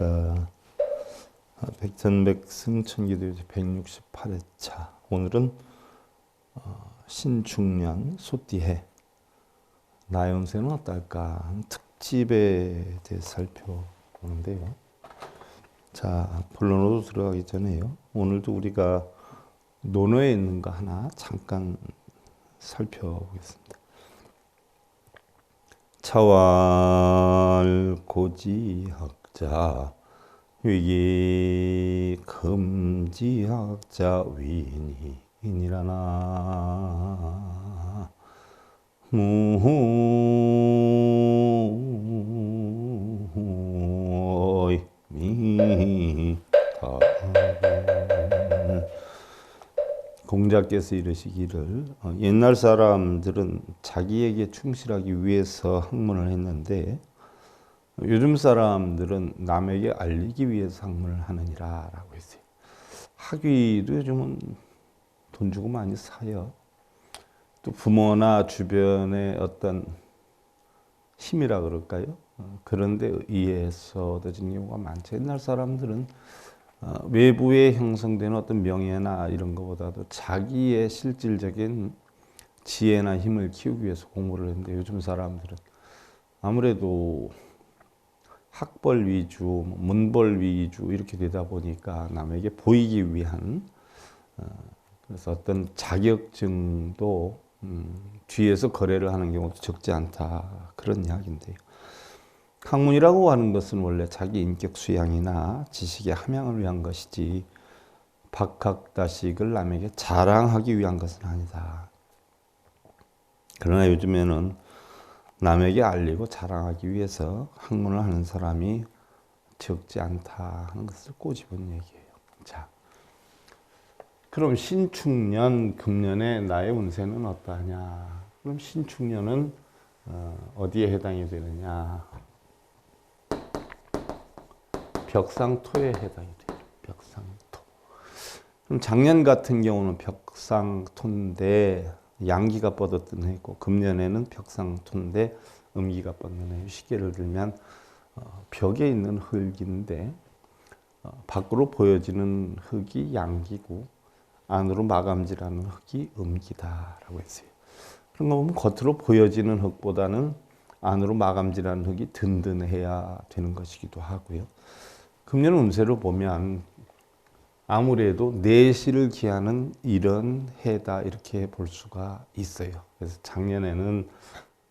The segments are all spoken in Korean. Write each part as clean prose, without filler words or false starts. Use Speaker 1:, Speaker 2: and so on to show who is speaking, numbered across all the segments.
Speaker 1: 안녕하십니까. 백전백승 천기도 168회차. 오늘은 신축년 소띠해 나의 운세는 어떨까 하는 특집에 대해 살펴보는데요. 자, 본론으로 들어가기 전에요. 오늘도 우리가 논어에 있는 거 하나 잠깐 살펴보겠습니다. 차왈 고지학자 위기 금지학자 위인이라나 무미타. 공자께서 이르시기를 옛날 사람들은 자기에게 충실하기 위해서 학문을 했는데 요즘 사람들은 남에게 알리기 위해서 학문을 하느니라 라고 했어요. 학위도 요즘은 돈 주고 많이 사요. 또 부모나 주변의 어떤 힘이라 그럴까요? 그런데 의해서 얻어진 경우가 많죠. 옛날 사람들은 외부에 형성되는 어떤 명예나 이런 것보다도 자기의 실질적인 지혜나 힘을 키우기 위해서 공부를 했는데 요즘 사람들은 아무래도 학벌 위주, 문벌 위주 이렇게 되다 보니까 남에게 보이기 위한 그래서 어떤 자격증도 뒤에서 거래를 하는 경우도 적지 않다 그런 이야기인데요. 학문이라고 하는 것은 원래 자기 인격 수양이나 지식의 함양을 위한 것이지 박학다식을 남에게 자랑하기 위한 것은 아니다. 그러나 요즘에는 남에게 알리고 자랑하기 위해서 학문을 하는 사람이 적지 않다 하는 것을 꼬집은 얘기예요. 자, 그럼 신축년, 금년에 나의 운세는 어떠하냐? 그럼 신축년은 어디에 해당이 되느냐? 벽상토에 해당이 돼요. 벽상토. 그럼 작년 같은 경우는 벽상토인데 양기가 뻗었던 해고 금년에는 벽상토인데 음기가 뻗는 해. 쉽게를 들면 벽에 있는 흙인데 밖으로 보여지는 흙이 양기고 안으로 마감질하는 흙이 음기다라고 했어요. 그런 거 보면 겉으로 보여지는 흙보다는 안으로 마감질하는 흙이 든든해야 되는 것이기도 하고요. 금년 운세를 보면 아무래도 내실을 기하는 이런 해다 이렇게 볼 수가 있어요. 그래서 작년에는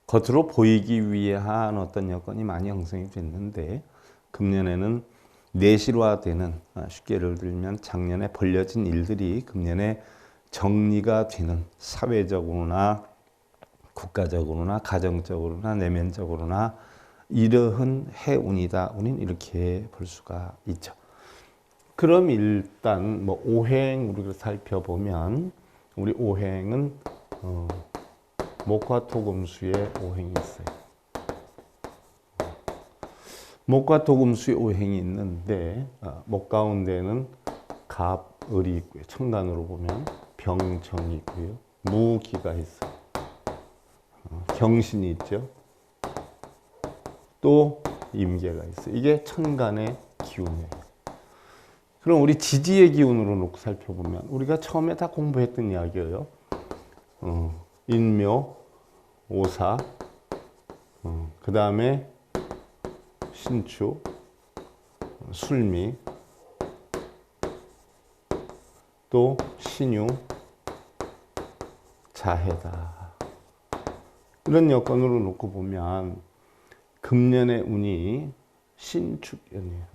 Speaker 1: 겉으로 보이기 위한 어떤 여건이 많이 형성이 됐는데 금년에는 내실화되는, 쉽게 예를 들면 작년에 벌려진 일들이 금년에 정리가 되는, 사회적으로나 국가적으로나 가정적으로나 내면적으로나 이러한 해운이다. 우리는 이렇게 볼 수가 있죠. 그럼 일단 뭐 오행 우리가 살펴보면 우리 오행은 목화 토금수의 오행이 있어요. 목과 토금수의 오행이 있는데 목 가운데는 갑, 을이 있고요. 천간으로 보면 병정이 있고요. 무기가 있어요. 경신이 있죠. 또 임계가 있어요. 이게 천간의 기운이에요. 그럼 우리 지지의 기운으로 놓고 살펴보면 우리가 처음에 다 공부했던 이야기예요. 인묘, 오사, 그 다음에 신축, 술미, 또 신유, 자해다. 이런 여건으로 놓고 보면 금년의 운이 신축연이에요.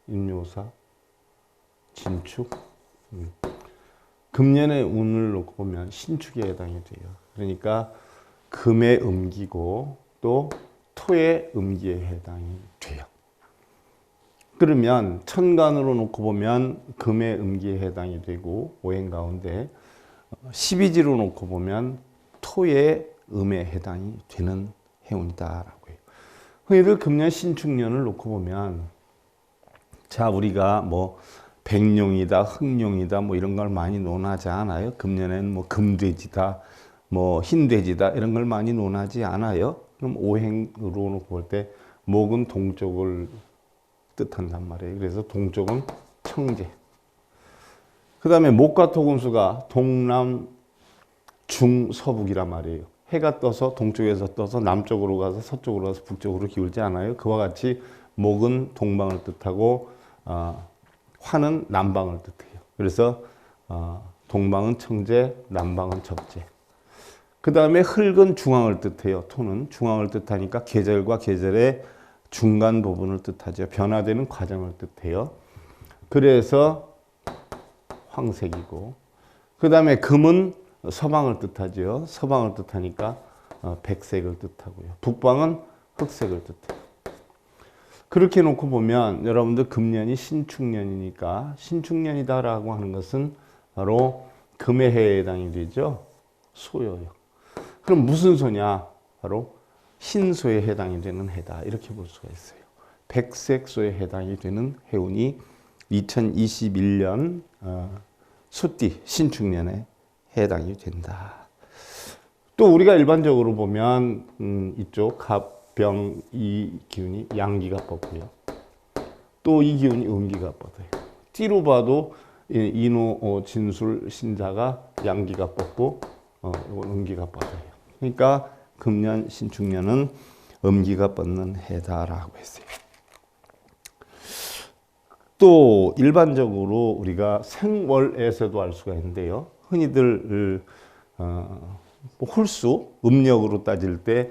Speaker 1: 인묘사, 진축. 금년의 운을 놓고 보면 신축에 해당이 돼요. 그러니까 금의 음기고 또 토의 음기에 해당이 돼요. 그러면 천간으로 놓고 보면 금의 음기에 해당이 되고 오행 가운데 12지로 놓고 보면 토의 음에 해당이 되는 해운이다라고 해요. 흔히들 금년 신축년을 놓고 보면 자 우리가 뭐 백룡이다, 흑룡이다 뭐 이런 걸 많이 논하지 않아요. 금년에는 뭐 금돼지다, 뭐 흰돼지다 이런 걸 많이 논하지 않아요. 그럼 오행으로 놓고 볼 때 목은 동쪽을 뜻한단 말이에요. 그래서 동쪽은 청재. 그 다음에 목과 토금수가 동남 중서북이란 말이에요. 해가 떠서 동쪽에서 떠서 남쪽으로 가서 서쪽으로 가서 북쪽으로 기울지 않아요. 그와 같이 목은 동방을 뜻하고 화는 남방을 뜻해요. 그래서 동방은 청재, 남방은 적재. 그 다음에 흙은 중앙을 뜻해요. 토는 중앙을 뜻하니까 계절과 계절의 중간 부분을 뜻하죠. 변화되는 과정을 뜻해요. 그래서 황색이고, 그 다음에 금은 서방을 뜻하죠. 서방을 뜻하니까 백색을 뜻하고요. 북방은 흑색을 뜻해요. 그렇게 놓고 보면 여러분들 금년이 신축년이니까 신축년이다라고 하는 것은 바로 금의 해에 해당이 되죠. 소요요. 그럼 무슨 소냐? 바로 신소에 해당이 되는 해다. 이렇게 볼 수가 있어요. 백색소에 해당이 되는 해운이 2021년 소띠 신축년에 해당이 된다. 또 우리가 일반적으로 보면 이쪽 갑병 이 기운이 양기가 뻗고요. 또 이 기운이 음기가 뻗어요. 띠로 봐도 인호, 진술, 신자가 양기가 뻗고 이건 음기가 뻗어요. 그러니까 금년 신축년은 음기가 뻗는 해다라고 했어요. 또 일반적으로 우리가 생월에서도 알 수가 있는데요. 흔히들 홀수 음력으로 따질 때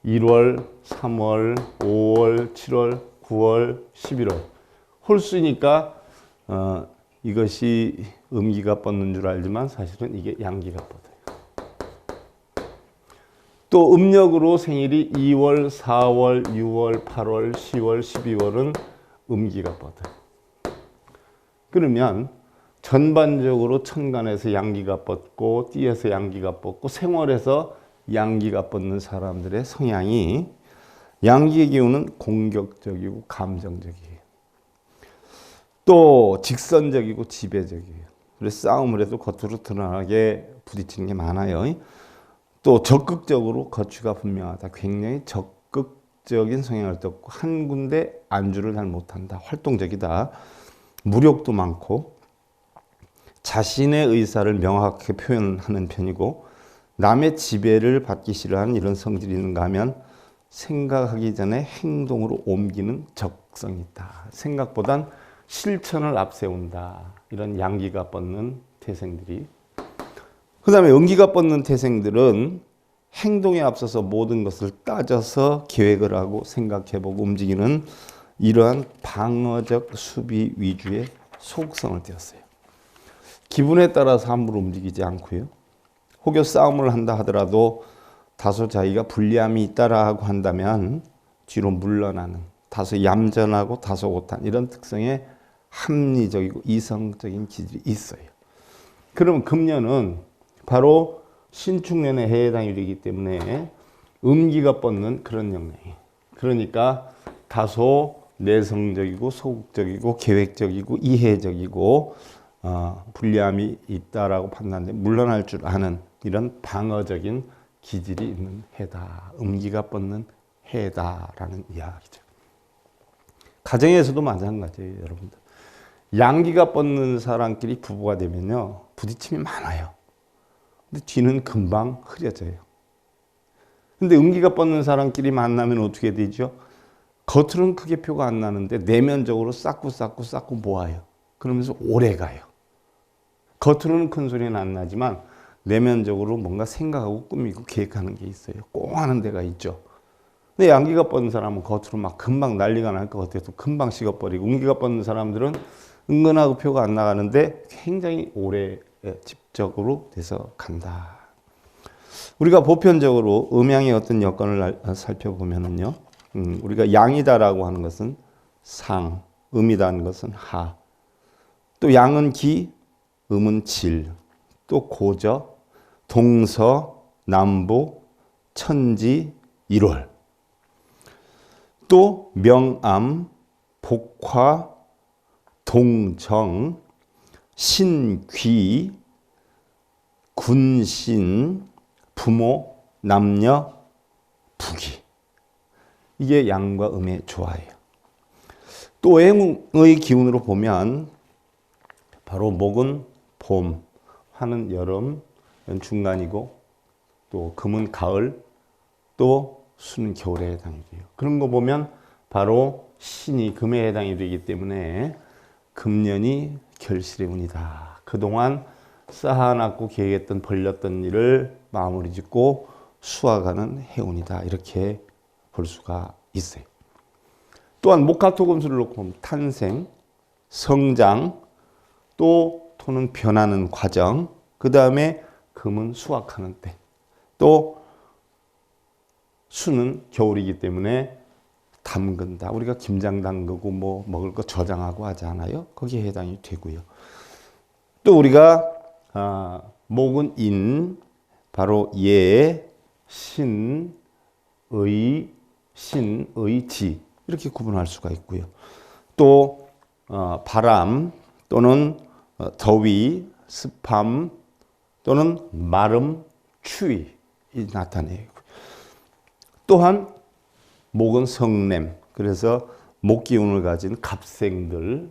Speaker 1: 1월, 3월, 5월, 7월, 9월, 11월 홀수니까 이것이 음기가 뻗는 줄 알지만 사실은 이게 양기가 뻗어요. 또 음력으로 생일이 2월, 4월, 6월, 8월, 10월, 12월은 음기가 뻗어요. 그러면 전반적으로 천간에서 양기가 뻗고 띠에서 양기가 뻗고 생월에서 양기가 뻗는 사람들의 성향이 양기의 기운은 공격적이고 감정적이에요. 또 직선적이고 지배적이에요. 그래서 싸움을 해도 겉으로 드러나게 부딪히는 게 많아요. 또 적극적으로 거취가 분명하다. 굉장히 적극적인 성향을 띠고 한 군데 안주를 잘 못한다. 활동적이다. 무력도 많고 자신의 의사를 명확하게 표현하는 편이고 남의 지배를 받기 싫어하는 이런 성질이 있는가 하면 생각하기 전에 행동으로 옮기는 적성이 있다. 생각보단 실천을 앞세운다. 이런 양기가 뻗는 태생들이. 그 다음에 음기가 뻗는 태생들은 행동에 앞서서 모든 것을 따져서 계획을 하고 생각해보고 움직이는 이러한 방어적 수비 위주의 속성을 띄었어요. 기분에 따라서 함부로 움직이지 않고요. 혹여 싸움을 한다 하더라도 다소 자기가 불리함이 있다라고 한다면 뒤로 물러나는 다소 얌전하고 다소 못한 이런 특성의 합리적이고 이성적인 기질이 있어요. 그러면 금년은 바로 신축년의 해당이 되기 때문에 음기가 뻗는 그런 영향이에요. 그러니까 다소 내성적이고 소극적이고 계획적이고 이해적이고 불리함이 있다라고 판단돼 물러날 줄 아는 이런 방어적인 기질이 있는 해다. 음기가 뻗는 해다라는 이야기죠. 가정에서도 마찬가지예요, 여러분들. 양기가 뻗는 사람끼리 부부가 되면요 부딪힘이 많아요. 근데 뒤는 금방 흐려져요. 근데 음기가 뻗는 사람끼리 만나면 어떻게 되죠? 겉으로는 크게 표가 안 나는데 내면적으로 쌓고 모아요. 그러면서 오래 가요. 겉으로는 큰 소리는 안 나지만 내면적으로 뭔가 생각하고 꾸미고 계획하는 게 있어요. 꼭 하는 데가 있죠. 근데 양기가 뻗는 사람은 겉으로 막 금방 난리가 날 것 같아서 금방 식어버리고 음기가 뻗는 사람들은 은근하고 표가 안 나가는데 굉장히 오래 집적으로 돼서 간다. 우리가 보편적으로 음양의 어떤 여건을 살펴보면은요, 우리가 양이다라고 하는 것은 상, 음이다는 것은 하, 또 양은 기, 음은 질, 또 고저, 동서, 남부, 천지, 일월, 또 명암, 복화, 동정, 신귀, 군신, 부모, 남녀, 부기. 이게 양과 음의 조화예요. 또 오행의 기운으로 보면 바로 목은 봄, 화는 여름, 중간이고 또 금은 가을, 또 수는 겨울에 해당이 돼요. 그런 거 보면 바로 신이 금에 해당이 되기 때문에 금년이 결실의 운이다. 그동안 쌓아놨고 계획했던 벌렸던 일을 마무리 짓고 수확하는 해운이다. 이렇게 볼 수가 있어요. 또한 목화토금수를 놓고 보면 탄생, 성장, 또 토는 변하는 과정, 그 다음에 금은 수확하는 때, 또 수는 겨울이기 때문에 담근다. 우리가 김장 담그고 뭐 먹을 거 저장하고 하지 않아요? 거기에 해당이 되고요. 또 우리가 목은 인, 바로 예, 신, 의, 지 이렇게 구분할 수가 있고요. 또 바람 또는 더위, 습함 또는 마름, 추위 나타내요. 또한 목은 성냄, 그래서 목 기운을 가진 갑생들,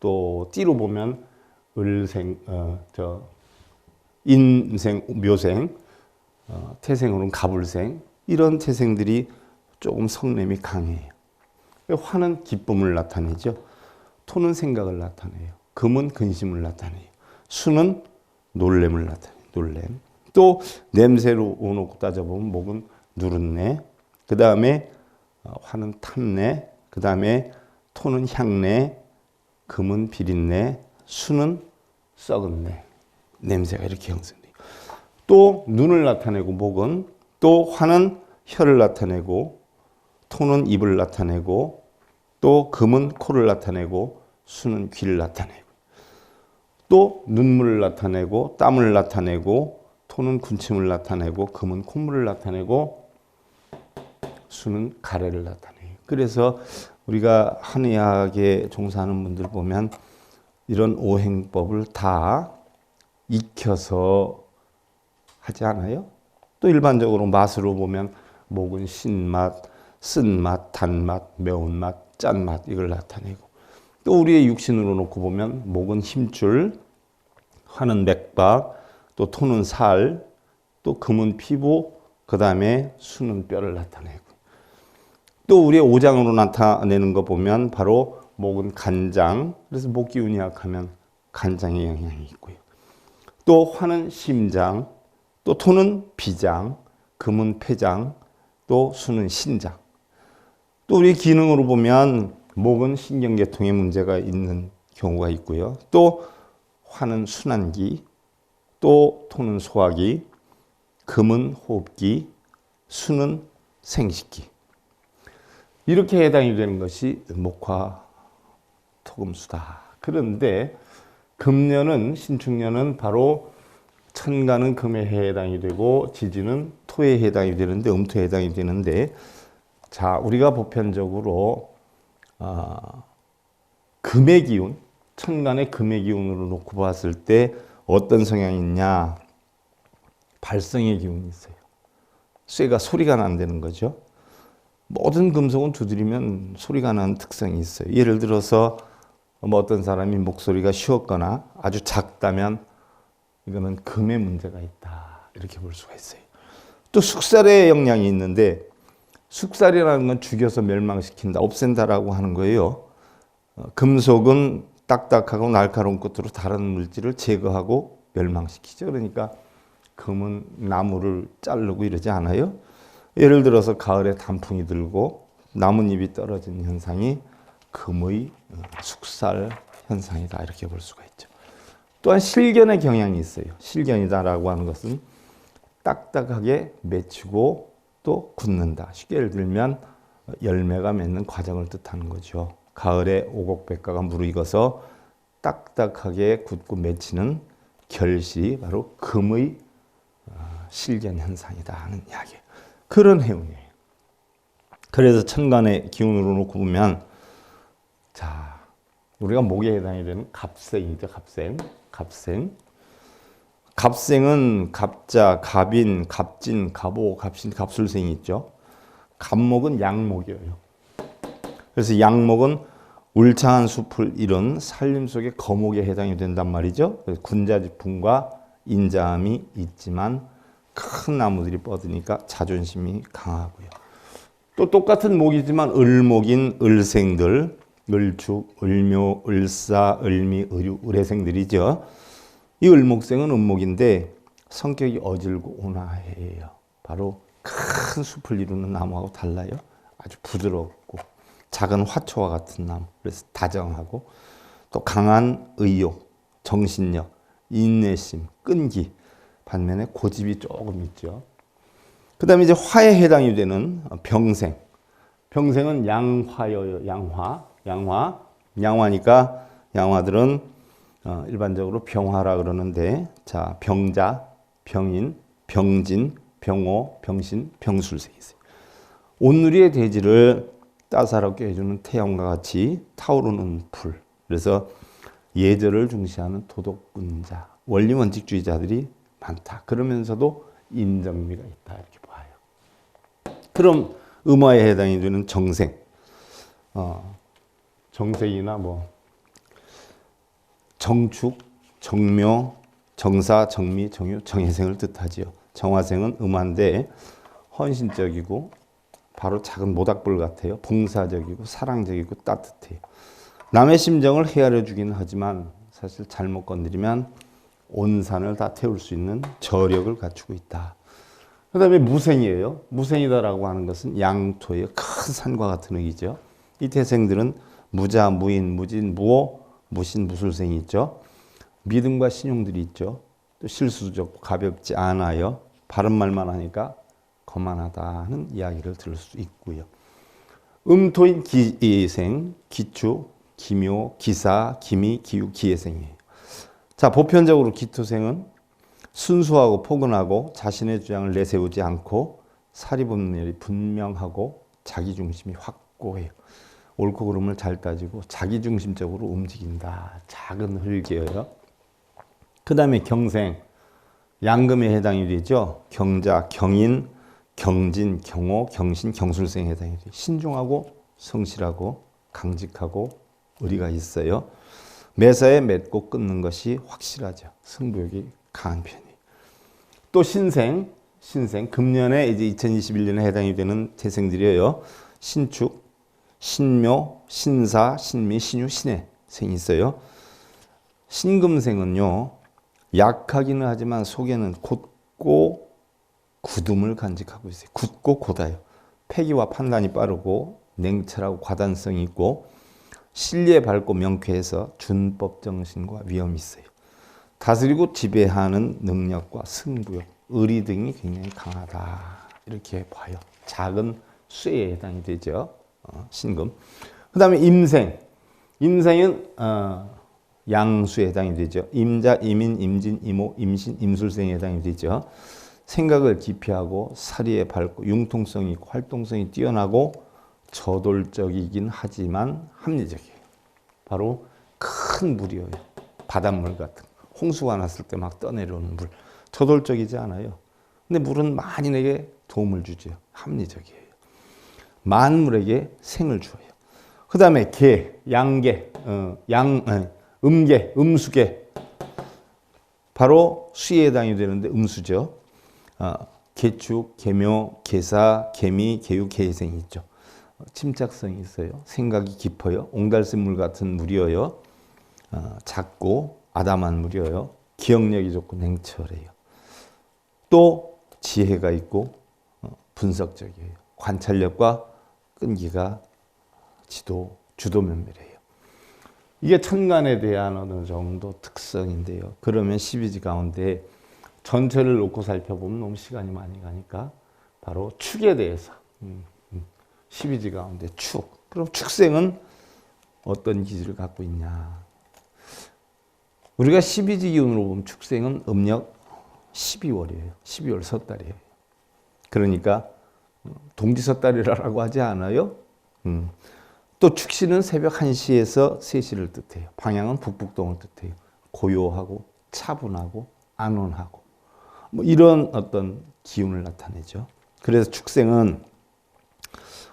Speaker 1: 또 띠로 보면 을생, 인생, 묘생, 태생으로는 갑을생, 이런 태생들이 조금 성냄이 강해요. 화는 기쁨을 나타내죠. 토는 생각을 나타내요. 금은 근심을 나타내요. 수는 놀램을 나타내요. 놀램. 또 냄새로 놓고 따져보면 목은 누른내, 그 다음에 화는 탐내, 그 다음에 토는 향내, 금은 비린내, 수는 썩은내, 냄새가 이렇게 형성돼요. 또 눈을 나타내고 목은, 또 화는 혀를 나타내고, 토는 입을 나타내고, 또 금은 코를 나타내고, 수는 귀를 나타내고, 또 눈물을 나타내고, 땀을 나타내고, 토는 군침을 나타내고, 금은 콧물을 나타내고, 수는 가래를 나타내요. 그래서 우리가 한의학에 종사하는 분들 보면 이런 오행법을 다 익혀서 하지 않아요? 또 일반적으로 맛으로 보면 목은 신맛, 쓴맛, 단맛, 매운맛, 짠맛 이걸 나타내고, 또 우리의 육신으로 놓고 보면 목은 힘줄, 화는 맥박, 또 토는 살, 또 금은 피부, 그 다음에 수는 뼈를 나타내고, 또 우리의 오장으로 나타내는 거 보면 바로 목은 간장, 그래서 목 기운이 약하면 간장의 영향이 있고요. 또 화는 심장, 또 토는 비장, 금은 폐장, 또 수는 신장. 또 우리 기능으로 보면 목은 신경계통에 문제가 있는 경우가 있고요. 또 화는 순환기, 또 토는 소화기, 금은 호흡기, 수는 생식기. 이렇게 해당이 되는 것이 목화 토금수다. 그런데 금년은, 신축년은 바로 천간은 금에 해당이 되고 지지는 토에 해당이 되는데, 음토에 해당이 되는데, 자, 우리가 보편적으로 금의 기운, 천간의 금의 기운으로 놓고 봤을 때 어떤 성향이 있냐? 발성의 기운이 있어요. 쇠가 소리가 난다는 거죠. 모든 금속은 두드리면 소리가 나는 특성이 있어요. 예를 들어서 뭐 어떤 사람이 목소리가 쉬었거나 아주 작다면 이거는 금의 문제가 있다, 이렇게 볼 수가 있어요. 또 숙살의 영향이 있는데, 숙살이라는 건 죽여서 멸망시킨다, 없앤다라고 하는 거예요. 금속은 딱딱하고 날카로운 끝으로 다른 물질을 제거하고 멸망시키죠. 그러니까 금은 나무를 자르고 이러지 않아요. 예를 들어서 가을에 단풍이 들고 나뭇잎이 떨어진 현상이 금의 숙살 현상이다, 이렇게 볼 수가 있죠. 또한 실견의 경향이 있어요. 실견이다라고 하는 것은 딱딱하게 맺히고 또 굳는다. 쉽게 예를 들면 열매가 맺는 과정을 뜻하는 거죠. 가을에 오곡백과가 무르익어서 딱딱하게 굳고 맺히는 결실이 바로 금의 실견 현상이다 하는 이야기예요. 그런 해운이에요. 그래서 천간의 기운으로 놓고 보면, 자, 우리가 목에 해당이 되는 갑생이죠. 갑생은 갑자, 갑인, 갑진, 갑오, 갑신, 갑술생이 있죠. 갑목은 양목이에요. 그래서 양목은 울창한 숲을 이룬 산림 속의 거목에 해당이 된단 말이죠. 군자지풍과 인자함이 있지만 큰 나무들이 뻗으니까 자존심이 강하고요. 또 똑같은 목이지만 을목인 을생들, 을축, 을묘, 을사, 을미, 을유, 을해생들이죠. 이 을목생은 은목인데 성격이 어질고 온화해요. 바로 큰 숲을 이루는 나무하고 달라요. 아주 부드럽고 작은 화초와 같은 나무. 그래서 다정하고 또 강한 의욕, 정신력, 인내심, 끈기. 반면에 고집이 조금 있죠. 그 다음에 이제 화에 해당이 되는 병생. 병생은 양화여요. 양화니까 양화들은 일반적으로 병화라 그러는데, 자, 병자, 병인, 병진, 병호, 병신, 병술생이 있어요. 온누리의 대지를 따사롭게 해주는 태양과 같이 타오르는 불. 그래서 예절을 중시하는 도덕군자, 원리 원칙주의자들이 많다. 그러면서도 인정미가 있다. 이렇게 봐요. 그럼 음화에 해당이 되는 정생. 정생이나 뭐 정축, 정묘, 정사, 정미, 정유, 정혜생을 뜻하지요. 정화생은 음화인데 헌신적이고 바로 작은 모닥불 같아요. 봉사적이고 사랑적이고 따뜻해요. 남의 심정을 헤아려 주긴 하지만 사실 잘못 건드리면 온 산을 다 태울 수 있는 저력을 갖추고 있다. 그 다음에 무생이에요. 무생이다라고 하는 것은 양토예요. 큰 산과 같은 의미죠. 이 태생들은 무자, 무인, 무진, 무오, 무신, 무술생이 있죠. 믿음과 신용들이 있죠. 또 실수도 적고 가볍지 않아요. 바른 말만 하니까 거만하다는 이야기를 들을 수 있고요. 음토인 기생, 기축, 기묘, 기사, 기미, 기육, 기예생이에요. 자, 보편적으로 기토생은 순수하고 포근하고 자신의 주장을 내세우지 않고 사리분별이 분명하고 자기중심이 확고해요. 옳고 그름을 잘 따지고 자기중심적으로 움직인다. 작은 흙이에요. 그 다음에 경생, 양금에 해당이 되죠. 경자, 경인, 경진, 경호, 경신, 경술생에 해당이 돼요. 신중하고 성실하고 강직하고 의리가 있어요. 매사에 맺고 끊는 것이 확실하죠. 승부욕이 강한 편이에요. 또 신생, 금년에 이제 2021년에 해당이 되는 태생들이에요. 신축, 신묘, 신사, 신미, 신유, 신해생이 있어요. 신금생은요, 약하기는 하지만 속에는 곧고 굳음을 간직하고 있어요. 굳고 곧아요. 패기와 판단이 빠르고 냉철하고 과단성이 있고 신리에 밝고 명쾌해서 준법 정신과 위엄이 있어요. 다스리고 지배하는 능력과 승부욕, 의리 등이 굉장히 강하다. 이렇게 봐요. 작은 쇠에 해당이 되죠. 신금. 그 다음에 임생. 임생은 양수에 해당이 되죠. 임자, 임인, 임진, 임호, 임신, 임술생에 해당이 되죠. 생각을 기피하고 사리에 밝고 융통성이 있고 활동성이 뛰어나고 저돌적이긴 하지만 합리적이에요. 바로 큰 물이에요. 바닷물 같은 홍수가 났을 때 막 떠내려오는 물. 저돌적이지 않아요. 근데 물은 만인에게 도움을 주죠. 합리적이에요. 만물에게 생을 주어요. 그 다음에 개, 양개, 음개, 음수개. 바로 수에 해당이 되는데 음수죠. 개축, 개묘, 개사, 개미, 개유, 개해생이 있죠. 침착성이 있어요. 생각이 깊어요. 옹달샘물 같은 물이어요. 작고 아담한 물이어요. 기억력이 좋고 냉철해요. 또 지혜가 있고 분석적이에요. 관찰력과 끈기가 주도면밀해요. 이게 천간에 대한 어느 정도 특성인데요. 그러면 12지 가운데 전체를 놓고 살펴보면 너무 시간이 많이 가니까 바로 축에 대해서 12지 가운데 축. 그럼 축생은 어떤 기질을 갖고 있냐. 우리가 12지 기운으로 보면 축생은 음력 12월이에요. 12월 섣달이에요. 그러니까 동지섣달이라고 하지 않아요? 또 축신은 새벽 1시에서 3시를 뜻해요. 방향은 북북동을 뜻해요. 고요하고 차분하고 안온하고 뭐 이런 어떤 기운을 나타내죠. 그래서 축생은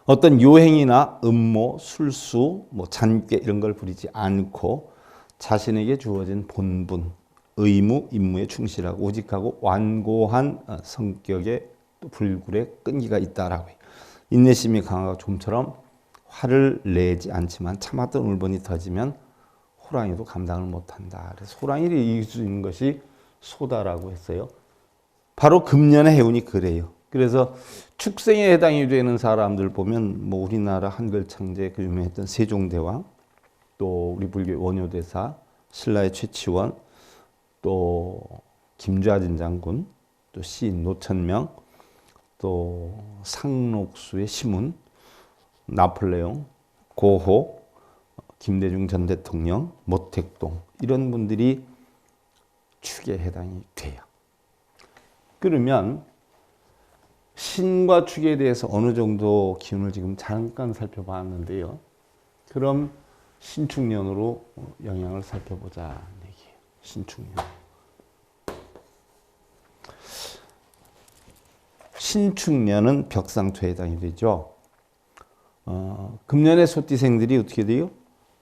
Speaker 1: 어떤 요행이나 음모, 술수, 뭐 잔꾀 이런 걸 부리지 않고 자신에게 주어진 본분, 의무, 임무에 충실하고 오직하고 완고한 성격의 또 불굴의 끈기가 있다라고 해요. 인내심이 강하고 좀처럼 화를 내지 않지만 참았던 울분이 터지면 호랑이도 감당을 못한다. 그래서 호랑이를 이길 수 있는 것이 소다라고 했어요. 바로 금년의 해운이 그래요. 그래서 축생에 해당이 되는 사람들 보면 뭐 우리나라 한글 창제 그 유명했던 세종대왕, 또 우리 불교 원효대사, 신라의 최치원, 또 김좌진 장군, 또 시인 노천명, 또 상록수의 시문, 나폴레옹, 고호, 김대중 전 대통령, 모택동 이런 분들이 축에 해당이 돼요. 그러면 신과 축에 대해서 어느 정도 기운을 지금 잠깐 살펴봤는데요. 그럼 신축년으로 영향을 살펴보자는 얘기예요. 신축년. 신축년은 벽상토에 해당이 되죠. 금년의 소띠생들이 어떻게 돼요?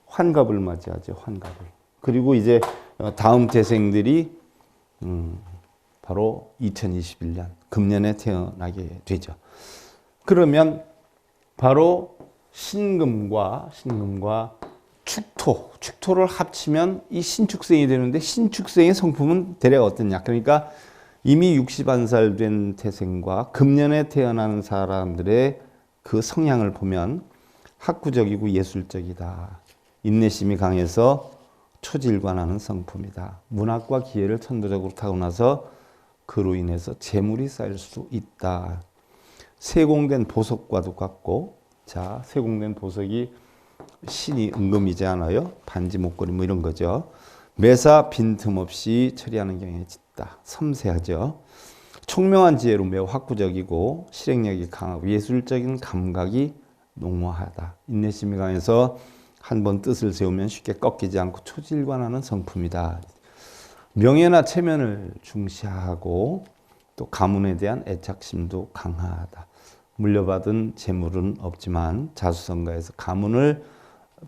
Speaker 1: 환갑을 맞이하죠. 환갑을. 그리고 이제 다음 태생들이 바로 2021년 금년에 태어나게 되죠. 그러면 바로 신금과 축토를 합치면 이 신축생이 되는데 신축생의 성품은 대략 어떠냐? 그러니까 이미 61살 된 태생과 금년에 태어나는 사람들의 그 성향을 보면 학구적이고 예술적이다. 인내심이 강해서 초질관하는 성품이다. 문학과 기회를 천도적으로 타고나서 그로 인해서 재물이 쌓일 수 있다. 세공된 보석과도 같고, 자, 세공된 보석이 신이 은금이지 않아요? 반지, 목걸이 뭐 이런 거죠. 매사 빈틈없이 처리하는 경향이 짙다. 섬세하죠. 총명한 지혜로 매우 학구적이고 실행력이 강하고 예술적인 감각이 농후하다. 인내심이 강해서 한번 뜻을 세우면 쉽게 꺾이지 않고 초질관하는 성품이다. 명예나 체면을 중시하고 또 가문에 대한 애착심도 강하다. 물려받은 재물은 없지만 자수성가해서 가문을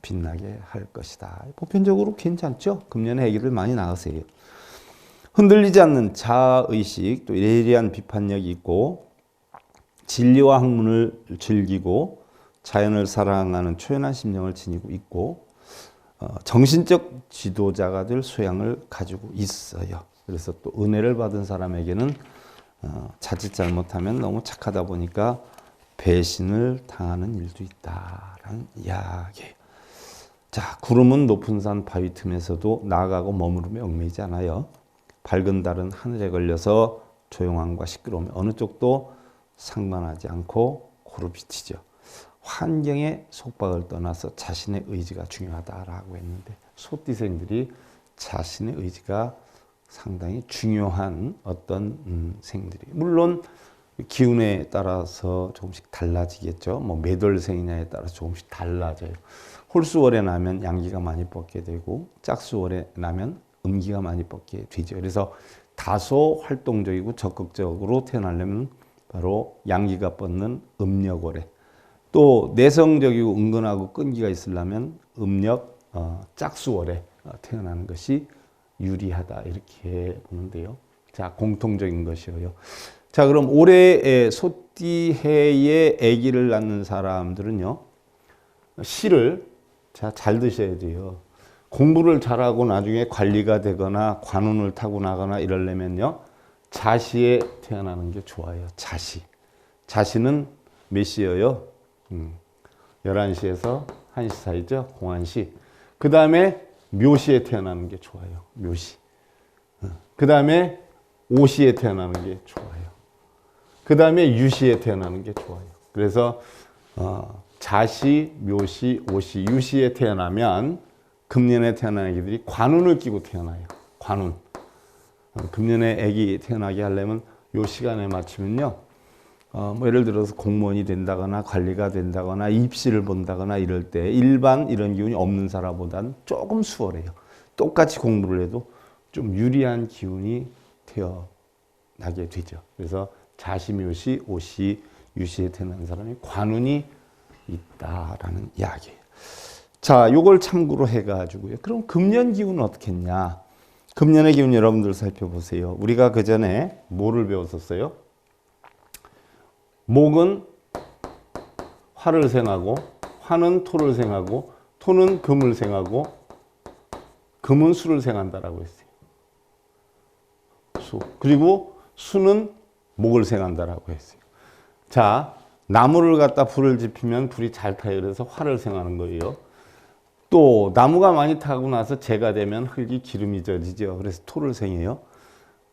Speaker 1: 빛나게 할 것이다. 보편적으로 괜찮죠? 금년에 애기들 많이 낳으세요. 흔들리지 않는 자아의식, 또 예리한 비판력이 있고 진리와 학문을 즐기고 자연을 사랑하는 초연한 심령을 지니고 있고 정신적 지도자가 될 소양을 가지고 있어요. 그래서 또 은혜를 받은 사람에게는 자칫 잘못하면 너무 착하다 보니까 배신을 당하는 일도 있다라는 이야기예요. 자, 구름은 높은 산 바위 틈에서도 나아가고 머무르며 얽매이지 않아요. 밝은 달은 하늘에 걸려서 조용함과 시끄러움에 어느 쪽도 상관하지 않고 고루 비치죠. 환경의 속박을 떠나서 자신의 의지가 중요하다라고 했는데 소띠생들이 자신의 의지가 상당히 중요한 어떤 생들이 물론 기운에 따라서 조금씩 달라지겠죠. 뭐 매돌생이냐에 따라서 조금씩 달라져요. 홀수월에 나면 양기가 많이 뻗게 되고 짝수월에 나면 음기가 많이 뻗게 되죠. 그래서 다소 활동적이고 적극적으로 태어나려면 바로 양기가 뻗는 음력월에 또 내성적이고 은근하고 끈기가 있으려면 음력 짝수월에 태어나는 것이 유리하다 이렇게 보는데요. 자, 공통적인 것이요. 자, 그럼 올해 소띠해에 아기를 낳는 사람들은요. 씨를 잘 드셔야 돼요. 공부를 잘하고 나중에 관리가 되거나 관운을 타고 나거나 이러려면요. 자시에 태어나는 게 좋아요. 자시. 자시는 몇 시예요? 11시에서 1시 사이죠. 공안시. 그 다음에 묘시에 태어나는 게 좋아요. 묘시. 그 다음에 오시에 태어나는 게 좋아요. 그 다음에 유시에 태어나는 게 좋아요. 그래서 자시, 묘시, 오시, 유시에 태어나면 금년에 태어난 아기들이 관운을 끼고 태어나요. 관운. 금년에 아기 태어나게 하려면 요 시간에 맞추면요. 뭐 예를 들어서 공무원이 된다거나 관리가 된다거나 입시를 본다거나 이럴 때 일반 이런 기운이 없는 사람보다는 조금 수월해요. 똑같이 공부를 해도 좀 유리한 기운이 태어나게 되죠. 그래서 자시묘시, 오시, 유시에 태어난 사람이 관운이 있다라는 이야기예요. 자, 요걸 참고로 해가지고요. 그럼 금년 기운은 어떻게 했냐? 금년의 기운 여러분들 살펴보세요. 우리가 그 전에 뭐를 배웠었어요? 목은 화를 생하고, 화는 토를 생하고, 토는 금을 생하고, 금은 수를 생한다라고 했어요. 수. 그리고 수는 목을 생한다라고 했어요. 자, 나무를 갖다 불을 지피면 불이 잘 타요. 그래서 화를 생하는 거예요. 또 나무가 많이 타고 나서 재가 되면 흙이 기름이 져지죠. 그래서 토를 생해요.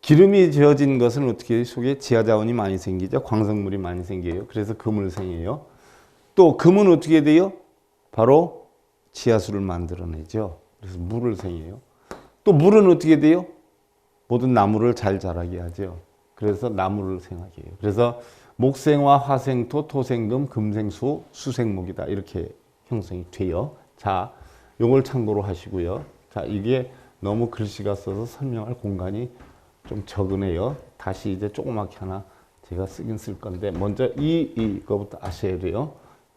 Speaker 1: 기름이 지어진 것은 어떻게 속에 지하자원이 많이 생기죠. 광석물이 많이 생겨요. 그래서 금을 생해요. 또 금은 어떻게 돼요? 바로 지하수를 만들어내죠. 그래서 물을 생해요. 또 물은 어떻게 돼요? 모든 나무를 잘 자라게 하죠. 그래서 나무를 생하게 해요. 그래서 목생화, 화생토, 토생금, 금생수, 수생목이다. 이렇게 형성이 돼요. 자, 요걸 참고로 하시고요. 자, 이게 너무 글씨가 써서 설명할 공간이 좀 적으네요. 다시 이제 조그맣게 하나 제가 쓰긴 쓸 건데, 먼저 이거부터 아셔야 돼요.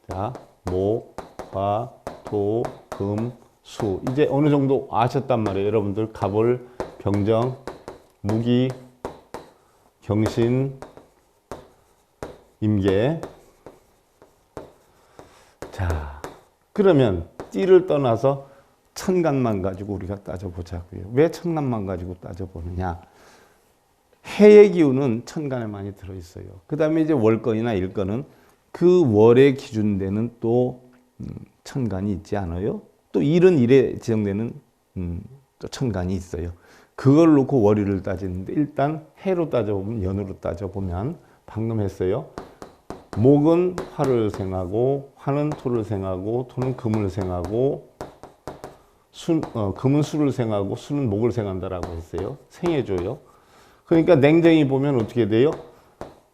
Speaker 1: 자, 목, 화, 토, 금, 수. 이제 어느 정도 아셨단 말이에요. 여러분들 갑을, 병정, 무기, 경신, 임계. 자, 그러면 띠를 떠나서 천간만 가지고 우리가 따져보자고요. 왜 천간만 가지고 따져보느냐? 해의 기운은 천간에 많이 들어있어요. 그 다음에 이제 월건이나 일건은 그 월에 기준되는 또 천간이 있지 않아요? 또 일은 일에 지정되는 또 천간이 있어요. 그걸 놓고 월요를 따지는데, 일단 해로 따져보면, 연으로 따져보면 방금 했어요. 목은 화를 생하고, 화는 토를 생하고, 토는 금을 생하고, 금은 수를 생하고, 수는 목을 생한다라고 했어요. 생해줘요. 그러니까 냉정히 보면 어떻게 돼요?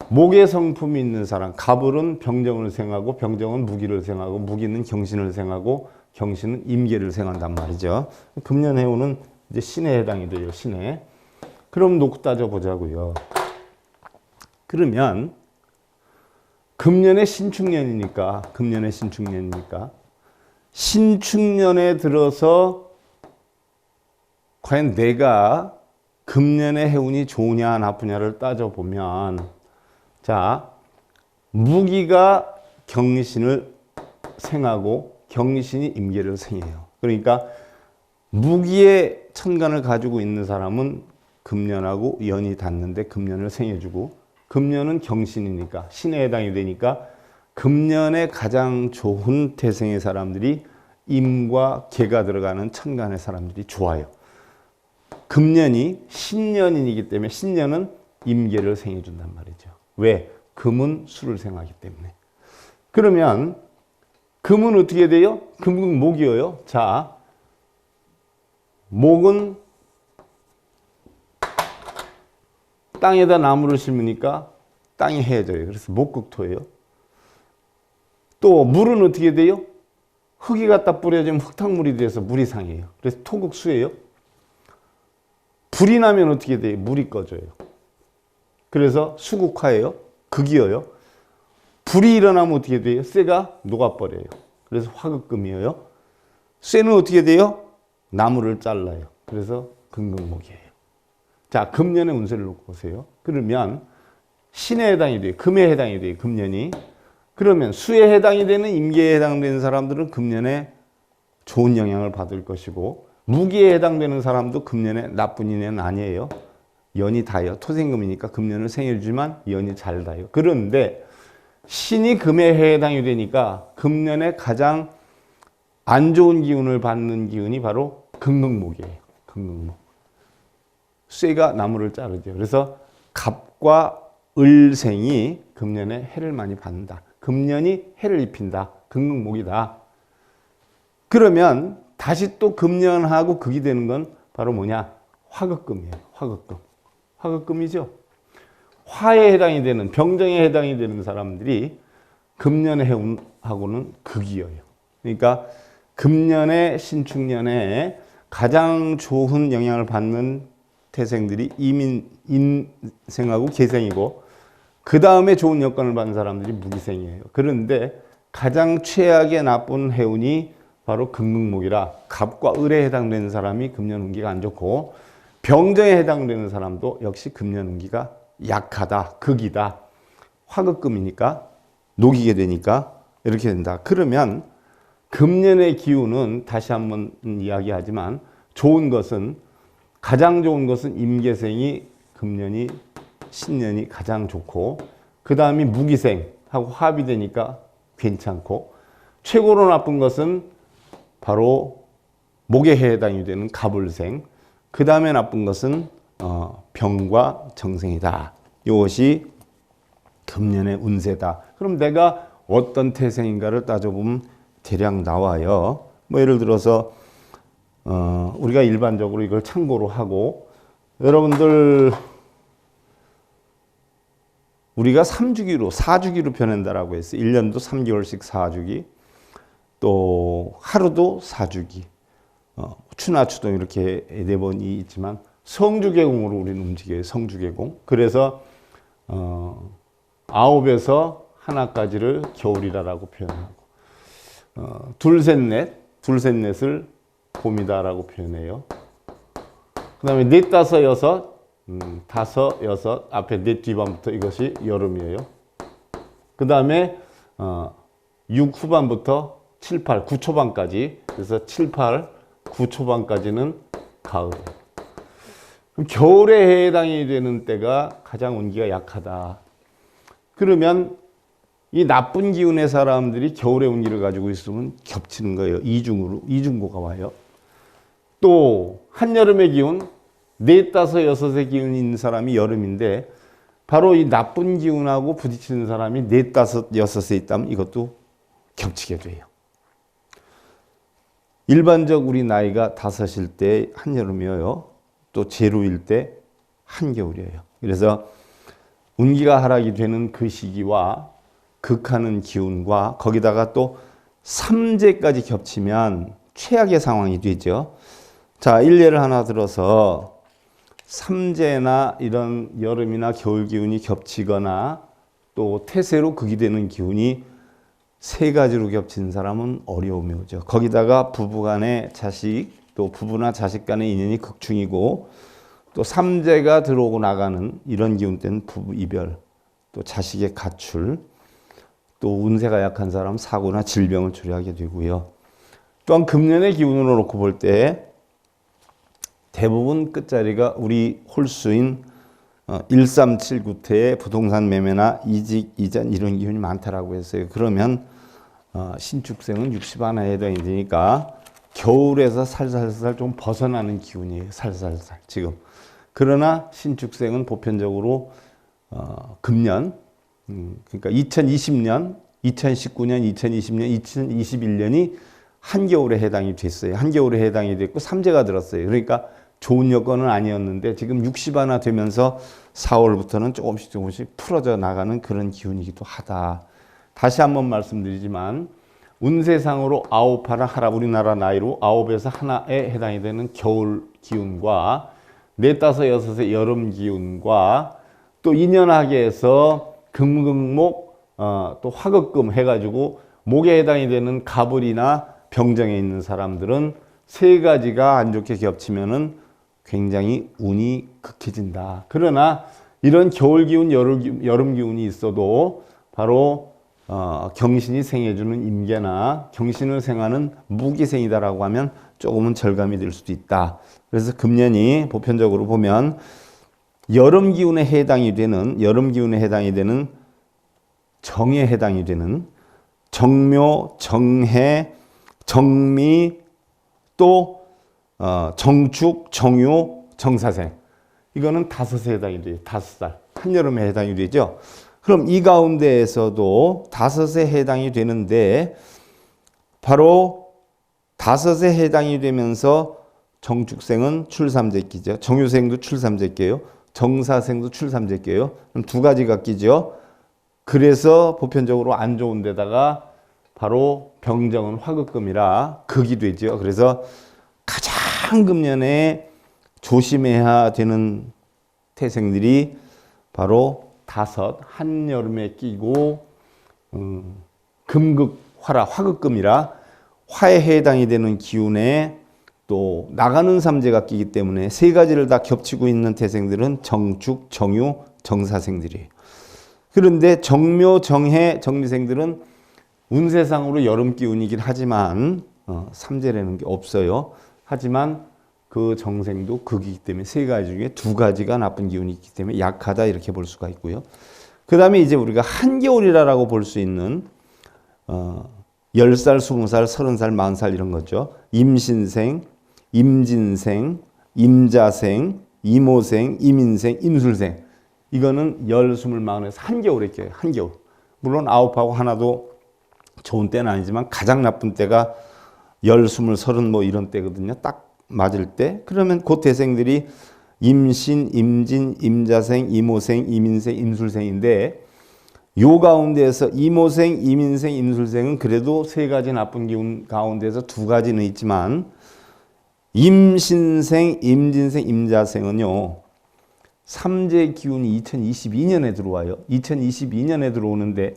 Speaker 1: 목의 성품이 있는 사람, 갑을은 병정을 생하고, 병정은 무기를 생하고, 무기는 경신을 생하고, 경신은 임계를 생한단 말이죠. 금년 해운은 이제 신에 해당이 돼요. 신에. 그럼 놓고 따져보자고요. 그러면 금년에 신축년이니까, 신축년에 들어서 과연 내가 금년의 해운이 좋으냐 나쁘냐를 따져보면, 자, 무기가 경신을 생하고 경신이 임계를 생해요. 그러니까 무기의 천간을 가지고 있는 사람은 금년하고 연이 닿는데 금년을 생해주고, 금년은 경신이니까 신에 해당이 되니까 금년에 가장 좋은 태생의 사람들이 임과 계가 들어가는 천간의 사람들이 좋아요. 금년이 신년이기 때문에 신년은 임계를 생해준단 말이죠. 왜? 금은 수를 생하기 때문에. 그러면 금은 어떻게 돼요? 금은 목이에요. 자, 목은 땅에다 나무를 심으니까 땅이 해져요. 그래서 목극토예요. 또 물은 어떻게 돼요? 흙이 갖다 뿌려지면 흙탕물이 돼서 물이 상해요. 그래서 토극수예요. 불이 나면 어떻게 돼요? 물이 꺼져요. 그래서 수국화예요. 극이에요. 불이 일어나면 어떻게 돼요? 쇠가 녹아버려요. 그래서 화극금이에요. 쇠는 어떻게 돼요? 나무를 잘라요. 그래서 금극목이에요. 자, 금년의 운세를 놓고 보세요. 그러면 신에 해당이 돼요. 금에 해당이 돼요. 금년이. 그러면 수에 해당이 되는 임계에 해당되는 사람들은 금년에 좋은 영향을 받을 것이고, 무기에 해당되는 사람도 금년에 나쁜 인연은 아니에요. 연이 닿아요. 토생금이니까 금년을 생해주지만 연이 잘 닿아요. 그런데 신이 금에 해당이 되니까 금년에 가장 안 좋은 기운을 받는 기운이 바로 금극목이에요. 금극목. 쇠가 나무를 자르죠. 그래서 갑과 을생이 금년에 해를 많이 받는다. 금년이 해를 입힌다. 금극목이다. 그러면 다시 또 금년하고 극이 되는 건 바로 뭐냐? 화극금이에요. 화극금. 화극금이죠. 화에 해당이 되는, 병정에 해당이 되는 사람들이 금년의 해운하고는 극이에요. 그러니까 금년에 신축년에 가장 좋은 영향을 받는 태생들이 인생하고 계생이고, 그 다음에 좋은 여건을 받는 사람들이 무기생이에요. 그런데 가장 최악의 나쁜 해운이 바로 금극목이라 갑과 을에 해당되는 사람이 금년 운기가 안 좋고 병정에 해당되는 사람도 역시 금년 운기가 약하다, 극이다. 화극금이니까 녹이게 되니까 이렇게 된다. 그러면 금년의 기운은 다시 한번 이야기하지만 좋은 것은 가장 좋은 것은 임계생이 금년이 신년이 가장 좋고 그 다음이 무기생하고 합이 되니까 괜찮고 최고로 나쁜 것은 바로 목에 해당이 되는 갑을생 그 다음에 나쁜 것은 병과 정생이다. 이것이 금년의 운세다. 그럼 내가 어떤 태생인가를 따져보면 대략 나와요. 뭐 예를 들어서 우리가 일반적으로 이걸 참고로 하고 여러분들 우리가 3주기로 4주기로 변한다라고 했어요. 1년도 3개월씩 4주기 또 하루도 4주기 추나추동 이렇게 4번이 있지만 성주계공으로 우리는 움직여요. 성주계공. 그래서 9에서 하나까지를 겨울이라고 표현하고 둘셋넷을 봄이다라고 표현해요. 그 다음에 넷, 다섯, 여섯, 다섯, 여섯 앞에 넷 뒤반부터 이것이 여름이에요. 그 다음에 6 후반부터 7, 8, 9 초반까지 그래서 7, 8, 9 초반까지는 가을이에요. 겨울에 해당이 되는 때가 가장 운기가 약하다. 그러면 이 나쁜 기운의 사람들이 겨울의 운기를 가지고 있으면 겹치는 거예요. 이중고가 와요. 또 한여름의 기운, 넷, 다섯, 여섯의 기운이 있는 사람이 여름인데 바로 이 나쁜 기운하고 부딪히는 사람이 넷, 다섯, 여섯에 있다면 이것도 겹치게 돼요. 일반적 우리 나이가 5일 때 한여름이에요. 또 제로일 때 한겨울이에요. 그래서 운기가 하락이 되는 그 시기와 극하는 기운과 거기다가 또 삼재까지 겹치면 최악의 상황이 되죠. 자, 일례를 하나 들어서 삼재나 이런 여름이나 겨울 기운이 겹치거나 또 태세로 극이 되는 기운이 3가지로 겹친 사람은 어려움이 오죠. 거기다가 부부간의 자식, 또 부부나 자식 간의 인연이 극중이고 또 삼재가 들어오고 나가는 이런 기운 때는 부부 이별, 또 자식의 가출, 또 운세가 약한 사람 사고나 질병을 초래하게 되고요. 또한 금년의 기운으로 놓고 볼 때 대부분 끝자리가 우리 홀수인 1379태의 부동산 매매나 이직, 이전 이런 기운이 많다라고 했어요. 그러면 신축생은 60안에 해당이 되니까 겨울에서 살살살 좀 벗어나는 기운이에요. 살살살 지금. 그러나 신축생은 보편적으로 금년 그러니까 2020년, 2019년, 2020년, 2021년이 한겨울에 해당이 됐어요. 한겨울에 해당이 됐고 삼재가 들었어요. 그러니까 좋은 여건은 아니었는데 지금 60안화 되면서 4월부터는 조금씩 풀어져 나가는 그런 기운이기도 하다. 다시 한번 말씀드리지만 운세상으로 9, 8, 하라 우리나라 나이로 9에서 하나에 해당이 되는 겨울 기운과 4, 5, 6의 여름 기운과 또 인연학에서 금극목 또 화극금 해가지고 목에 해당이 되는 가불이나 병정에 있는 사람들은 3가지가 안 좋게 겹치면은 굉장히 운이 극해진다. 그러나 이런 겨울 기운, 여름 기운이 있어도 바로 경신이 생해주는 임계나 경신을 생하는 무기생이다라고 하면 조금은 절감이 될 수도 있다. 그래서 금년이 보편적으로 보면 여름 기운에 해당이 되는 정에 해당이 되는 정묘, 정해, 정미, 또 정축, 정유, 정사생. 이거는 5에 해당이 돼요. 5살. 한여름에 해당이 되죠. 그럼 이 가운데에서도 5에 해당이 되는데 바로 5에 해당이 되면서 정축생은 출삼재끼죠. 정유생도 출삼재끼예요. 정사생도 출삼재끼예요. 그럼 2가지가 끼죠. 그래서 보편적으로 안 좋은 데다가 바로 병정은 화극금이라 극이 되죠. 그래서 가장 금년에 조심해야 되는 태생들이 바로 5 한여름에 끼고 금극 화라, 화극금이라 화에 해당이 되는 기운에 또 나가는 삼재가 끼기 때문에 세 가지를 다 겹치고 있는 태생들은 정축, 정유, 정사생들이에요. 그런데 정묘, 정해, 정미생들은 운세상으로 여름 기운이긴 하지만 삼재라는 게 없어요. 하지만 그 정생도 극이기 때문에 세 가지 중에 두 가지가 나쁜 기운이 있기 때문에 약하다 이렇게 볼 수가 있고요. 그 다음에 이제 우리가 한겨울이라고 볼 수 있는 10살, 20살, 30살, 40살 이런 거죠. 임신생, 임진생, 임자생, 이모생, 이민생, 임술생. 이거는 10, 20, 40에서 한겨울에 껴요. 한겨울. 물론 9하고 하나도 좋은 때는 아니지만 가장 나쁜 때가 10, 20, 30 뭐 이런 때거든요. 딱 맞을 때. 그러면 그 태생들이 임신, 임진, 임자생, 이모생, 이민생, 임술생인데 요 가운데에서 이모생, 이민생, 임술생은 그래도 세 가지 나쁜 기운 가운데서 두 가지는 있지만 임신생, 임진생, 임자생은요. 삼재 기운이 2022년에 들어와요. 2022년에 들어오는데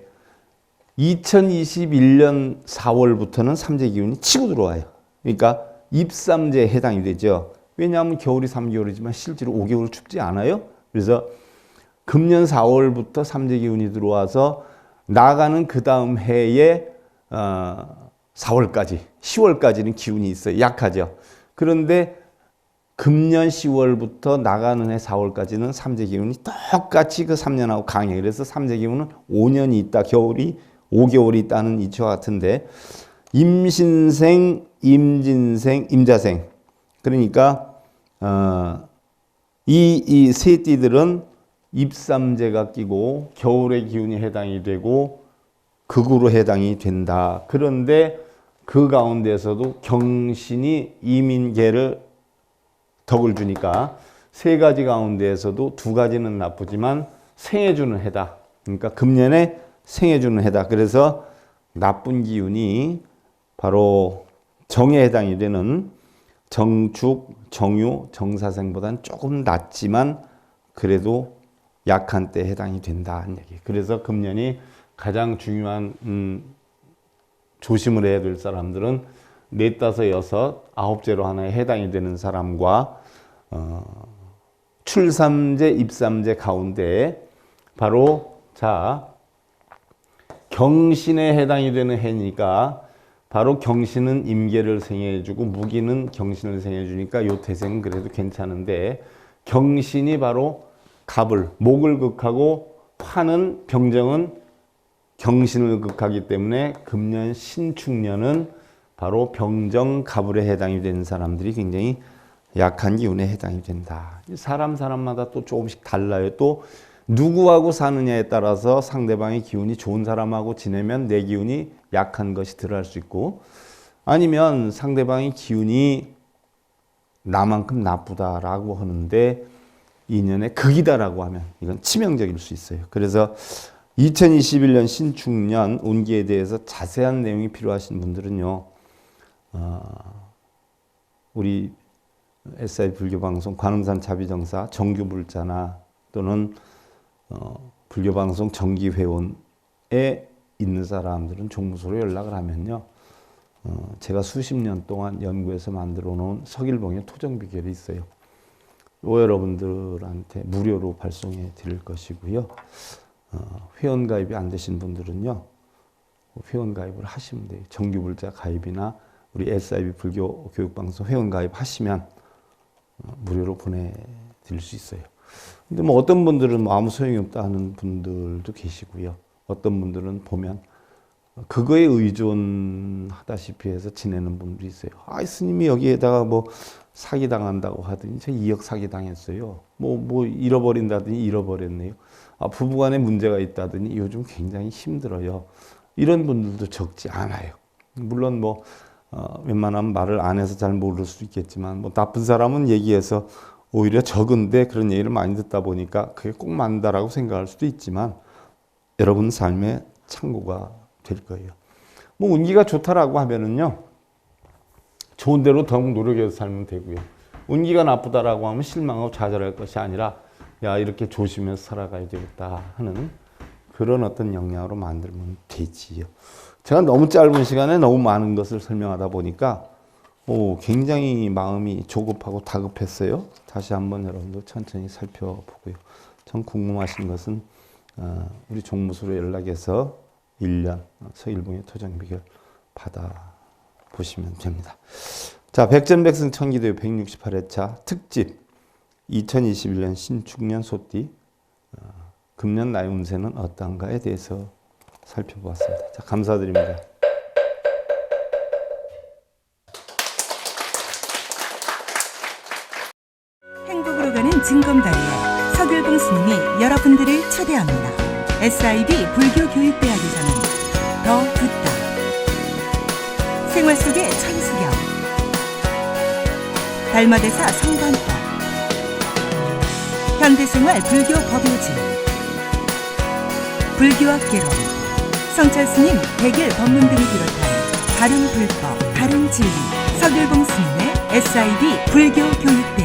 Speaker 1: 2021년 4월부터는 삼재 기운이 치고 들어와요. 그러니까 입삼재에 해당이 되죠. 왜냐하면 겨울이 3개월이지만 실제로 5개월 춥지 않아요. 그래서 금년 4월부터 삼재 기운이 들어와서 나가는 그 다음 해에 4월까지, 10월까지는 기운이 있어요. 약하죠. 그런데 금년 10월부터 나가는 해 4월까지는 삼재 기운이 똑같이 그 3년하고 강해요. 그래서 삼재 기운은 5년이 있다. 겨울이 5개월이 있다는 이치와 같은데 임신생, 임진생, 임자생. 그러니까 이 세 띠들은 입삼재가 끼고 겨울의 기운이 해당이 되고 극으로 해당이 된다. 그런데 그 가운데서도 경신이 이민계를 덕을 주니까 세 가지 가운데에서도 두 가지는 나쁘지만 생해주는 해다. 그러니까 금년에 생해주는 해다. 그래서 나쁜 기운이 바로 정에 해당이 되는 정축, 정유, 정사생보다는 조금 낮지만 그래도 약한 때에 해당이 된다는 얘기. 그래서 금년이 가장 중요한 조심을 해야 될 사람들은 4, 5, 6, 9재로 하나에 해당이 되는 사람과 출삼재, 입삼재 가운데 바로 경신에 해당이 되는 해니까 바로 경신은 임계를 생해주고 무기는 경신을 생해주니까 요 태생은 그래도 괜찮은데 경신이 바로 갑을, 목을 극하고 화는 병정은 경신을 극하기 때문에 금년 신축년은 바로 병정, 갑을에 해당이 되는 사람들이 굉장히 약한 기운에 해당이 된다. 사람마다 또 조금씩 달라요. 또 누구하고 사느냐에 따라서 상대방의 기운이 좋은 사람하고 지내면 내 기운이 약한 것이 들어갈 수 있고 아니면 상대방의 기운이 나만큼 나쁘다라고 하는데 인연의 극이다라고 하면 이건 치명적일 수 있어요. 그래서 2021년 신축년 운기에 대해서 자세한 내용이 필요하신 분들은요. 우리 SI 불교방송 관음산 자비정사 정규불자나 또는 불교방송 정기회원에 있는 사람들은 종무소로 연락을 하면요. 제가 수십 년 동안 연구해서 만들어 놓은 석일봉의 토정비결이 있어요. 여러분들한테 무료로 발송해 드릴 것이고요. 회원가입이 안 되신 분들은요. 회원가입을 하시면 돼요. 정규불자 가입이나 우리 SIB 불교 교육방송 회원가입 하시면 무료로 보내드릴 수 있어요. 근데 뭐 어떤 분들은 뭐 아무 소용이 없다 하는 분들도 계시고요. 어떤 분들은 보면 그거에 의존하다시피 해서 지내는 분들이 있어요. 아, 스님이 여기에다가 뭐 사기당한다고 하더니 저 2억 사기당했어요. 뭐 잃어버린다더니 잃어버렸네요. 아, 부부간에 문제가 있다더니 요즘 굉장히 힘들어요. 이런 분들도 적지 않아요. 물론 뭐 웬만하면 말을 안 해서 잘 모를 수 있겠지만 뭐 나쁜 사람은 얘기해서 오히려 적은데 그런 얘기를 많이 듣다 보니까 그게 꼭 맞다라고 생각할 수도 있지만 여러분 삶의 참고가 될 거예요. 뭐 운기가 좋다라고 하면은요. 좋은 대로 더욱 노력해서 살면 되고요. 운기가 나쁘다라고 하면 실망하고 좌절할 것이 아니라 야 이렇게 조심해서 살아가야 되겠다 하는 그런 어떤 역량으로 만들면 되지요. 제가 너무 짧은 시간에 너무 많은 것을 설명하다 보니까 굉장히 마음이 조급하고 다급했어요. 다시 한번 여러분들 천천히 살펴보고요. 전 궁금하신 것은 우리 종무소로 연락해서 1년 서일봉의 토정 비결 받아보시면 됩니다. 자, 백전백승 청기도요 168회차 특집 2021년 신축년 소띠 금년 나의 운세는 어떤가에 대해서 살펴보았습니다. 자, 감사드립니다.
Speaker 2: 행복으로 가는 징검다리에 서길봉 스님이 여러분들을 초대합니다. SIB 불교교육대학에서는 더 듣다, 생활 속의 천수경, 달마대사 성관법, 현대생활 불교 법요지, 불교학개론, 성찰스님 백일 법문 등을 비롯한 다른 불법, 다른 진리, 서길봉 스님의 SIB 불교교육대